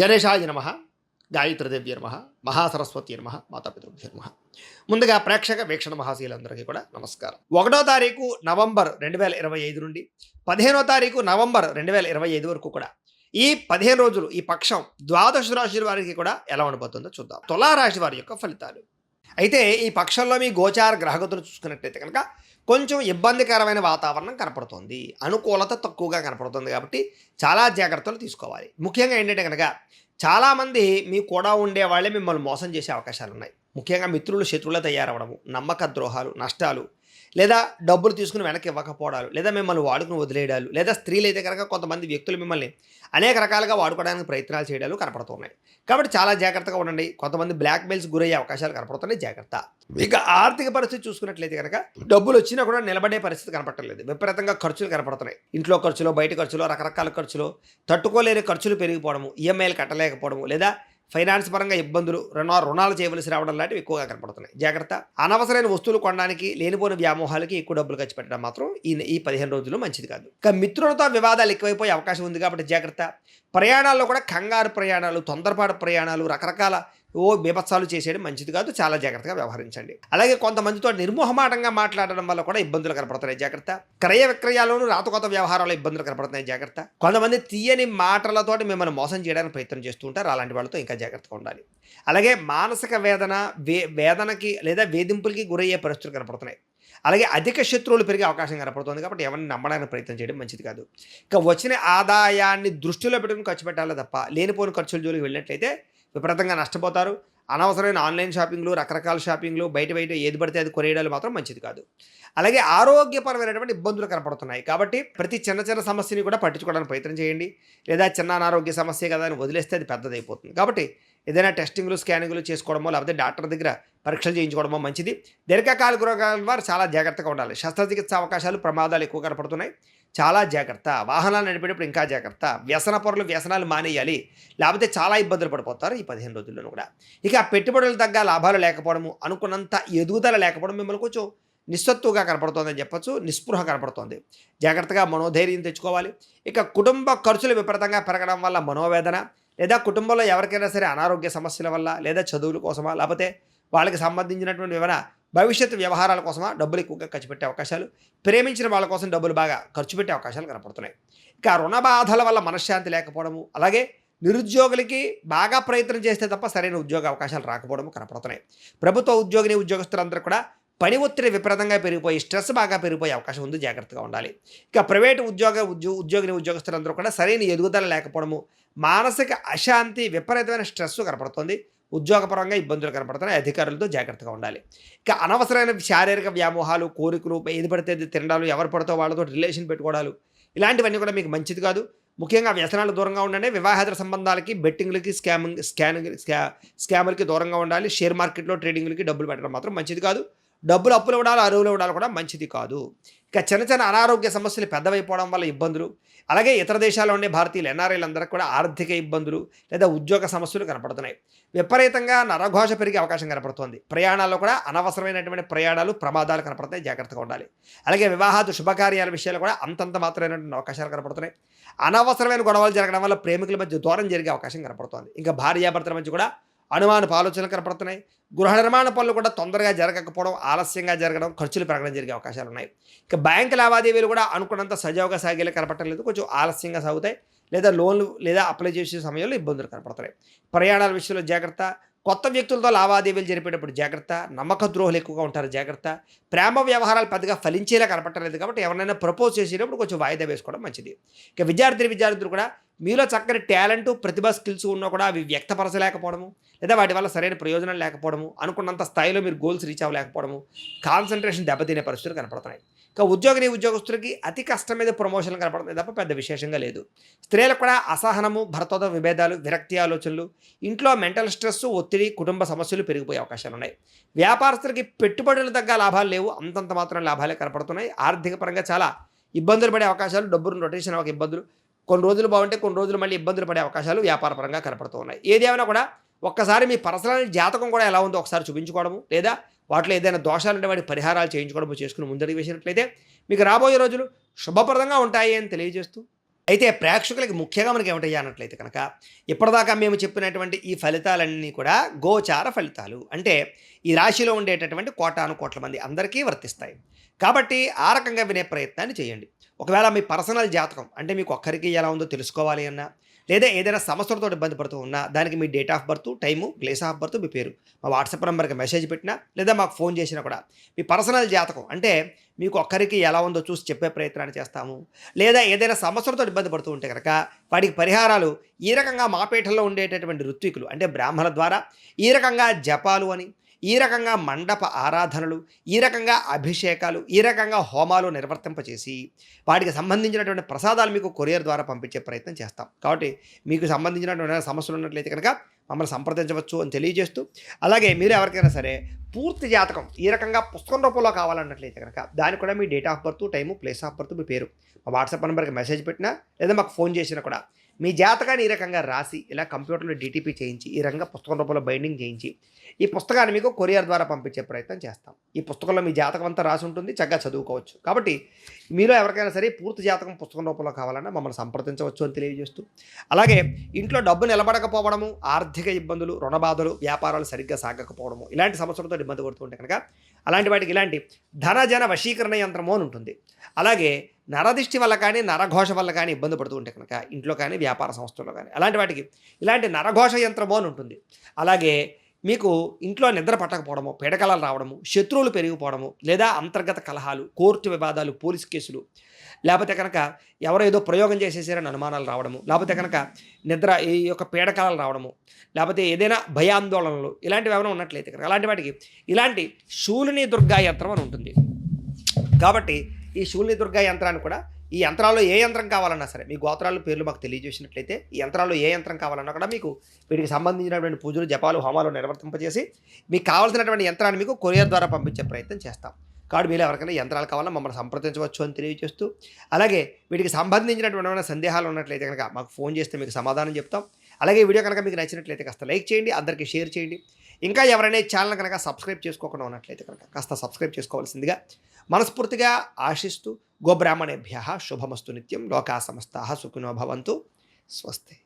గణేశాయ నమ, గాయత్రీదేవ్య నమ, మహాసరస్వతి నమ, మాతాపితృభ్య నమ. ముందుగా ప్రేక్షక వీక్షణ మహాశీలందరికీ కూడా నమస్కారం. 1వ తారీఖు నవంబర్ 2025 నుండి 15వ తారీఖు నవంబర్ 2025 వరకు కూడా ఈ 15 రోజులు ఈ పక్షం ద్వాదశ రాశుల వారికి కూడా ఎలా ఉండబోతుందో చూద్దాం. తులారాశి వారి యొక్క ఫలితాలు. అయితే ఈ పక్షంలో మీ గోచార గ్రహగతులు చూసుకున్నట్లయితే కనుక కొంచెం ఇబ్బందికరమైన వాతావరణం కనపడుతుంది, అనుకూలత తక్కువగా కనపడుతుంది. కాబట్టి చాలా జాగ్రత్తలు తీసుకోవాలి. ముఖ్యంగా ఏంటంటే కనుక చాలామంది మీ కూడా ఉండే వాళ్ళే మిమ్మల్ని మోసం చేసే అవకాశాలు ఉన్నాయి. ముఖ్యంగా మిత్రులు శత్రువులు తయారవడము, నమ్మక ద్రోహాలు, నష్టాలు, లేదా డబ్బులు తీసుకుని వెనక్కి ఇవ్వకపోవడాలు, లేదా మిమ్మల్ని వాడుకుని వదిలేయడాలు, లేదా స్త్రీలు అయితే కనుక కొంతమంది వ్యక్తులు మిమ్మల్ని అనేక రకాలుగా వాడుకోవడానికి ప్రయత్నాలు చేయడాలు కనపడుతున్నాయి. కాబట్టి చాలా జాగ్రత్తగా ఉండండి. కొంతమంది బ్లాక్ మెయిల్స్ గురయ్యే అవకాశాలు కనపడుతున్నాయి, జాగ్రత్త. ఇక ఆర్థిక పరిస్థితి చూసుకున్నట్లయితే కనుక డబ్బులు వచ్చినా కూడా నిలబడే పరిస్థితి కనపడలేదు. విపరీతంగా ఖర్చులు కనపడుతున్నాయి. ఇంట్లో ఖర్చులు, బయట ఖర్చులు, రకరకాల ఖర్చులు, తట్టుకోలేని ఖర్చులు పెరిగిపోవడము, ఈఎంఐలు కట్టలేకపోవడము, లేదా ఫైనాన్స్ పరంగా ఇబ్బందులు, రుణాలు చేయవలసి రావడం లాంటివి ఎక్కువగా కనపడుతున్నాయి, జాగ్రత్త. అనవసరమైన వస్తువులు కొనడానికి, లేనిపోయిన వ్యామోహాలకి ఎక్కువ డబ్బులు ఖర్చు పెట్టడం మాత్రం ఈ 15 రోజులు మంచిది కాదు. ఇక మిత్రులతో వివాదాలు ఎక్కువైపోయే అవకాశం ఉంది కాబట్టి జాగ్రత్త. ప్రయాణాల్లో కూడా కంగారు ప్రయాణాలు, తొందరపాటు ప్రయాణాలు, రకరకాల బీభత్సాలు చేసేయడం మంచిది కాదు. చాలా జాగ్రత్తగా వ్యవహరించండి. అలాగే కొంతమందితో నిర్మోహమాటంగా మాట్లాడడం వల్ల కూడా ఇబ్బందులు కనపడుతున్నాయి, జాగ్రత్త. క్రయ విక్రయాల్లోనూ రాతకోత వ్యవహారాల్లో ఇబ్బందులు కనపడుతున్నాయి, జాగ్రత్త. కొంతమంది తీయని మాటలతోటి మిమ్మల్ని మోసం చేయడానికి ప్రయత్నం చేస్తూ ఉంటారు. అలాంటి వాళ్ళతో ఇంకా జాగ్రత్తగా ఉండాలి. అలాగే మానసిక వేదనకి లేదా వేధింపులకి గురయ్యే పరిస్థితులు కనపడుతున్నాయి. అలాగే అధిక శత్రువులు పెరిగే అవకాశం కనపడుతుంది. కాబట్టి ఎవరిని నమ్మడానికి ప్రయత్నం చేయడం మంచిది కాదు. ఇక వచ్చిన ఆదాయాన్ని దృష్టిలో పెట్టుకుని ఖర్చు పెట్టాలి తప్ప లేనిపోయిన ఖర్చుల జోలికి వెళ్ళినట్లయితే విపరీతంగా నష్టపోతారు. అనవసరమైన ఆన్లైన్ షాపింగ్లు, రకరకాల షాపింగ్లు, బయట ఏది పడితే అది కొనేయడాలు మాత్రం మంచిది కాదు. అలాగే ఆరోగ్యపరమైనటువంటి ఇబ్బందులు కనపడుతున్నాయి. కాబట్టి ప్రతి చిన్న సమస్యని కూడా పట్టించుకోవడానికి ప్రయత్నం చేయండి. లేదా చిన్న అనారోగ్య సమస్య కదా అని వదిలేస్తే అది పెద్దదైపోతుంది. కాబట్టి ఏదైనా టెస్టింగ్లు, స్కానింగ్లు చేసుకోవడమో, లేకపోతే డాక్టర్ దగ్గర పరీక్షలు చేయించుకోవడమో మంచిది. దీర్ఘకాలిక రోగాల వారు చాలా జాగ్రత్తగా ఉండాలి. శస్త్రచికిత్స అవకాశాలు, ప్రమాదాలు ఎక్కువ కనపడుతున్నాయి, చాలా జాగ్రత్త. వాహనాలు నడిపేటప్పుడు ఇంకా జాగ్రత్త. వ్యసన పరులు వ్యసనాలు మానేయాలి, లేకపోతే చాలా ఇబ్బందులు పడిపోతారు ఈ 15 రోజుల్లోనూ కూడా. ఇక పెట్టుబడులు తగ్గ లాభాలు లేకపోవడము, అనుకున్నంత ఎదుగుదల లేకపోవడం మిమ్మల్ని కొంచెం నిస్సత్తుగా కనపడుతోందని చెప్పచ్చు, నిస్పృహ కనపడుతోంది. జాగ్రత్తగా మనోధైర్యం తెచ్చుకోవాలి. ఇక కుటుంబ ఖర్చులు విపరీతంగా పెరగడం వల్ల మనోవేదన, లేదా కుటుంబంలో ఎవరికైనా సరే అనారోగ్య సమస్యల వల్ల, లేదా చదువుల కోసమా, లేకపోతే వాళ్ళకి సంబంధించినటువంటి ఏమైనా భవిష్యత్తు వ్యవహారాల కోసమా డబ్బులు ఎక్కువగా ఖర్చు పెట్టే అవకాశాలు, ప్రేమించిన వాళ్ళ కోసం డబ్బులు బాగా ఖర్చు పెట్టే అవకాశాలు కనపడుతున్నాయి. ఇక రుణ బాధల వల్ల మనశ్శాంతి లేకపోవడము, అలాగే నిరుద్యోగులకి బాగా ప్రయత్నం చేస్తే తప్ప సరైన ఉద్యోగ అవకాశాలు రాకపోవడము కనపడుతున్నాయి. ప్రభుత్వ ఉద్యోగులందరూ కూడా పని ఒత్తిడి విపరీతంగా పెరిగిపోయి స్ట్రెస్ బాగా పెరిగిపోయే అవకాశం ఉంది, జాగ్రత్తగా ఉండాలి. ఇక ప్రైవేటు ఉద్యోగస్తులందరూ కూడా సరైన ఎదుగుదల లేకపోవడము, మానసిక అశాంతి, విపరీతమైన స్ట్రెస్ కనపడుతుంది. ఉద్యోగపరంగా ఇబ్బందులు కనపడుతున్నాయి, అధికారులతో జాగ్రత్తగా ఉండాలి. ఇక అనవసరమైన శారీరక వ్యామోహాలు, కోరికలు, ఏది పడితే అది తినడాలు, ఎవరు పడితే వాళ్ళతో రిలేషన్ పెట్టుకోవడాలు, ఇలాంటివన్నీ కూడా మీకు మంచిది కాదు. ముఖ్యంగా వ్యసనాలు దూరంగా ఉండండి. వివాహేతర సంబంధాలకి, బెట్టింగ్లకి, స్కాములకి దూరంగా ఉండాలి. షేర్ మార్కెట్లో ట్రేడింగ్లకి డబ్బులు పెట్టడం మాత్రం మంచిది కాదు. డబ్బులు అప్పులు ఇవ్వడాలు, అరువులు ఇవ్వడాలు కూడా మంచిది కాదు. ఇక చిన్న అనారోగ్య సమస్యలు పెద్దవైపోవడం వల్ల ఇబ్బందులు, అలాగే ఇతర దేశాల్లో ఉండే భారతీయులు ఎన్ఆర్ఐలందరికీ కూడా ఆర్థిక ఇబ్బందులు లేదా ఉద్యోగ సమస్యలు కనపడుతున్నాయి. విపరీతంగా నరఘోష పెరిగే అవకాశం కనపడుతోంది. ప్రయాణాల్లో కూడా అనవసరమైనటువంటి ప్రయాణాలు, ప్రమాదాలు కనపడతాయి, జాగ్రత్తగా ఉండాలి. అలాగే వివాహాది శుభకార్యాల విషయాలు కూడా అంతంత మాత్రమైనటువంటి అవకాశాలు కనపడుతున్నాయి. అనవసరమైన గొడవలు జరగడం వల్ల ప్రేమికుల మధ్య దూరం జరిగే అవకాశం కనపడుతోంది. ఇంకా భార్యాభర్తల మధ్య కూడా అనుమానపు ఆలోచనలు కనపడుతున్నాయి. గృహ నిర్మాణ పనులు కూడా తొందరగా జరగకపోవడం, ఆలస్యంగా జరగడం, ఖర్చులు పెరగడం జరిగే అవకాశాలు ఉన్నాయి. ఇక బ్యాంకు లావాదేవీలు కూడా అనుకున్నంత సజావుగా సాగేలా కనపడటం లేదు, కొంచెం ఆలస్యంగా సాగుతాయి. లేదా లోన్లు లేదా అప్లై చేసే సమయంలో ఇబ్బందులు కనపడుతున్నాయి. ప్రయాణాల విషయంలో జాగ్రత్త. కొత్త వ్యక్తులతో లావాదేవీలు జరిపేటప్పుడు జాగ్రత్త. నమ్మక ద్రోహులు ఎక్కువగా ఉంటారు, జాగ్రత్త. ప్రేమ వ్యవహారాలు పెద్దగా ఫలించేలా కనపడలేదు కాబట్టి ఎవరైనా ప్రపోజ్ చేసేటప్పుడు కొంచెం వాయిదా వేసుకోవడం మంచిది. ఇక విద్యార్థులు కూడా మీలో చక్కని టాలెంట్, ప్రతిభ, స్కిల్స్ ఉన్నా కూడా అవి వ్యక్తపరచలేకపోవడము, లేదా వాటి వల్ల సరైన ప్రయోజనం లేకపోవడము, అనుకున్నంత స్థాయిలో మీరు గోల్స్ రీచ్ అవ్వలేకపోవడము, కాన్సన్ట్రేషన్ దెబ్బతినే పరిస్థితులు కనపడుతున్నాయి. ఇక ఉద్యోగస్తులకి అతి కష్టం మీద ప్రమోషన్లు కనపడుతుంది తప్ప పెద్ద విశేషంగా లేదు. స్త్రీలకు కూడా అసహనము, భర్తతో విభేదాలు, విరక్తి ఆలోచనలు, ఇంట్లో మెంటల్ స్ట్రెస్, ఒత్తిడి, కుటుంబ సమస్యలు పెరిగిపోయే అవకాశాలు ఉన్నాయి. వ్యాపారస్తులకి పెట్టుబడులు తగ్గ లాభాలు లేవు, అంతంత మాత్రం లాభాలే కనపడుతున్నాయి. ఆర్థిక పరంగా చాలా ఇబ్బందులు పడే అవకాశాలు, డబ్బులు రొటేషన్ ఒక ఇబ్బందులు, కొన్ని రోజులు బాగుంటే కొన్ని రోజులు మళ్ళీ ఇబ్బందులు పడే అవకాశాలు వ్యాపారపరంగా కనపడుతూ ఉన్నాయి. ఏదేమైనా కూడా ఒక్కసారి మీ పర్సనల్ జాతకం కూడా ఎలా ఉందో ఒకసారి చూపించుకోవడము, లేదా వాటిలో ఏదైనా దోషాలు ఉంటే వాటి పరిహారాలు చేయించుకోవడము చేసుకుని ముందడుగు వేసినట్లయితే మీకు రాబోయే రోజులు శుభప్రదంగా ఉంటాయి అని తెలియజేస్తూ అయితే ప్రేక్షకులకి ముఖ్యంగా మనకి ఏమిటయ్యా అన్నట్లయితే కనుక ఇప్పటిదాకా మేము చెప్పినటువంటి ఈ ఫలితాలన్నీ కూడా గోచార ఫలితాలు. అంటే ఈ రాశిలో ఉండేటటువంటి కోటాను కోట్ల మంది అందరికీ వర్తిస్తాయి. కాబట్టి ఆ రకంగా వినే ప్రయత్నాన్ని చేయండి. ఒకవేళ మీ పర్సనల్ జాతకం అంటే మీకు ఒక్కరికి ఎలా ఉందో తెలుసుకోవాలి అన్నా, లేదా ఏదైనా సమస్యలతో ఇబ్బంది పడుతూ ఉన్నా దానికి మీ date of birth, time, place of birth, మీ పేరు మా వాట్సాప్ నెంబర్‌కి మెసేజ్ పెట్టినా లేదా మాకు ఫోన్ చేసినా కూడా మీ పర్సనల్ జాతకం అంటే మీకు ఒక్కరికి ఎలా ఉందో చూసి చెప్పే ప్రయత్నాన్ని చేస్తాము. లేదా ఏదైనా సమస్యలతో ఇబ్బంది పడుతూ ఉంటే గనక వాటికి పరిహారాలు ఈ రకంగా మా పీఠంలో ఉండేటటువంటి ఋత్వికులు అంటే బ్రాహ్మణుల ద్వారా ఈ రకంగా జపాలు అని, ఈ రకంగా మండప ఆరాధనలు, ఈ రకంగా అభిషేకాలు, ఈ రకంగా హోమాలు నిర్వర్తింపచేసి వాటికి సంబంధించినటువంటి ప్రసాదాలు మీకు కొరియర్ ద్వారా పంపించే ప్రయత్నం చేస్తాం. కాబట్టి మీకు సంబంధించినటువంటి సమస్యలు ఉన్నట్లయితే కనుక మమ్మల్ని సంప్రదించవచ్చు అని తెలియజేస్తూ, అలాగే మీరు ఎవరికైనా సరే పూర్తి జాతకం ఈ రకంగా పుస్తకం రూపంలో కావాలన్నట్లయితే కనుక దానికి కూడా మీ date of birth, time, place of birth, మీ పేరు మా వాట్సాప్ నెంబర్కి మెసేజ్ పెట్టినా లేదా మాకు ఫోన్ చేసినా కూడా మీ జాతకాన్ని ఈ రకంగా రాసి ఇలా కంప్యూటర్లో డీటీపీ చేయించి ఈ రకంగా పుస్తకం రూపంలో బైండింగ్ చేయించి ఈ పుస్తకాన్ని మీకు కొరియర్ ద్వారా పంపించే ప్రయత్నం చేస్తాం. ఈ పుస్తకంలో మీ జాతకం అంతా రాసి ఉంటుంది, చక్కగా చదువుకోవచ్చు. కాబట్టి మీలో ఎవరికైనా సరే పూర్తి జాతకం పుస్తకం రూపంలో కావాలన్నా మమ్మల్ని సంప్రదించవచ్చు అని తెలియజేస్తూ, అలాగే ఇంట్లో డబ్బు నిలబడకపోవడము, ఆర్థిక ఇబ్బందులు, రుణ బాధలు, వ్యాపారాలు సరిగ్గా సాగకపోవడము ఇలాంటి సమస్యలతో ఇబ్బంది పడుతుంటే కనుక అలాంటి వాటికి ఇలాంటి ధనజన వశీకరణ యంత్రము అని ఉంటుంది. అలాగే నరదిష్టి వల్ల కానీ నరఘోష వల్ల కానీ ఇబ్బంది పడుతూ ఉంటే కనుక ఇంట్లో కానీ వ్యాపార సంస్థల్లో కానీ అలాంటి వాటికి ఇలాంటి నరఘోష యంత్రము అని ఉంటుంది. అలాగే మీకు ఇంట్లో నిద్ర పట్టకపోవడము, పీడకలాలు రావడము, శత్రువులు పెరిగిపోవడము, లేదా అంతర్గత కలహాలు, కోర్టు వివాదాలు, పోలీస్ కేసులు, లేకపోతే కనుక ఎవరో ఏదో ప్రయోగం చేసేసారని అనుమానాలు రావడము, లేకపోతే కనుక నిద్ర ఈ యొక్క పీడకలాలు రావడము, లేకపోతే ఏదైనా భయాందోళనలు ఇలాంటివి ఏమైనా ఉన్నట్లయితే కనుక అలాంటి వాటికి ఇలాంటి శూలిని దుర్గా యంత్రం అని ఉంటుంది. కాబట్టి ఈ శూలిని దుర్గా యంత్రాన్ని కూడా ఈ యంత్రాల్లో ఏ యంత్రం కావాలన్నా సరే మీ గోత్రాల పేర్లు మాకు తెలియజేసినట్లయితే ఈ యంత్రాల్లో ఏ యంత్రం కావాలన్నా కూడా మీకు వీటికి సంబంధించినటువంటి పూజలు, జపాలు, హోమాలు నిర్వర్తింపజేసి మీకు కావాల్సినటువంటి యంత్రాన్ని మీకు కొరియర్ ద్వారా పంపించే ప్రయత్నం చేస్తాం. కాబట్టి మీరు ఎవరికైనా యంత్రాలు కావాలన్నా మమ్మల్ని సంప్రదించవచ్చు అని తెలియజేస్తూ, అలాగే వీటికి సంబంధించినటువంటి ఏమైనా సందేహాలు ఉన్నట్లయితే కనుక మాకు ఫోన్ చేస్తే మీకు సమాధానం చెప్తాం. అలాగే వీడియో కనుక మీకు నచ్చినట్లయితే కాస్త లైక్ చేయండి, అందరికీ షేర్ చేయండి. ఇంకా ఎవరైనా ఛానల్ కనుక సబ్స్క్రైబ్ చేసుకోకుండా ఉన్నట్లయితే కనుక కాస్త సబ్స్క్రైబ్ చేసుకోవాల్సిందిగా మనస్ఫూర్తిగా ఆశిస్తూ, గోబ్రాహ్మణేభ్యః శుభమస్తు నిత్యం, లోకా సమస్తాః సుఖినో భవంతు, స్వస్తి.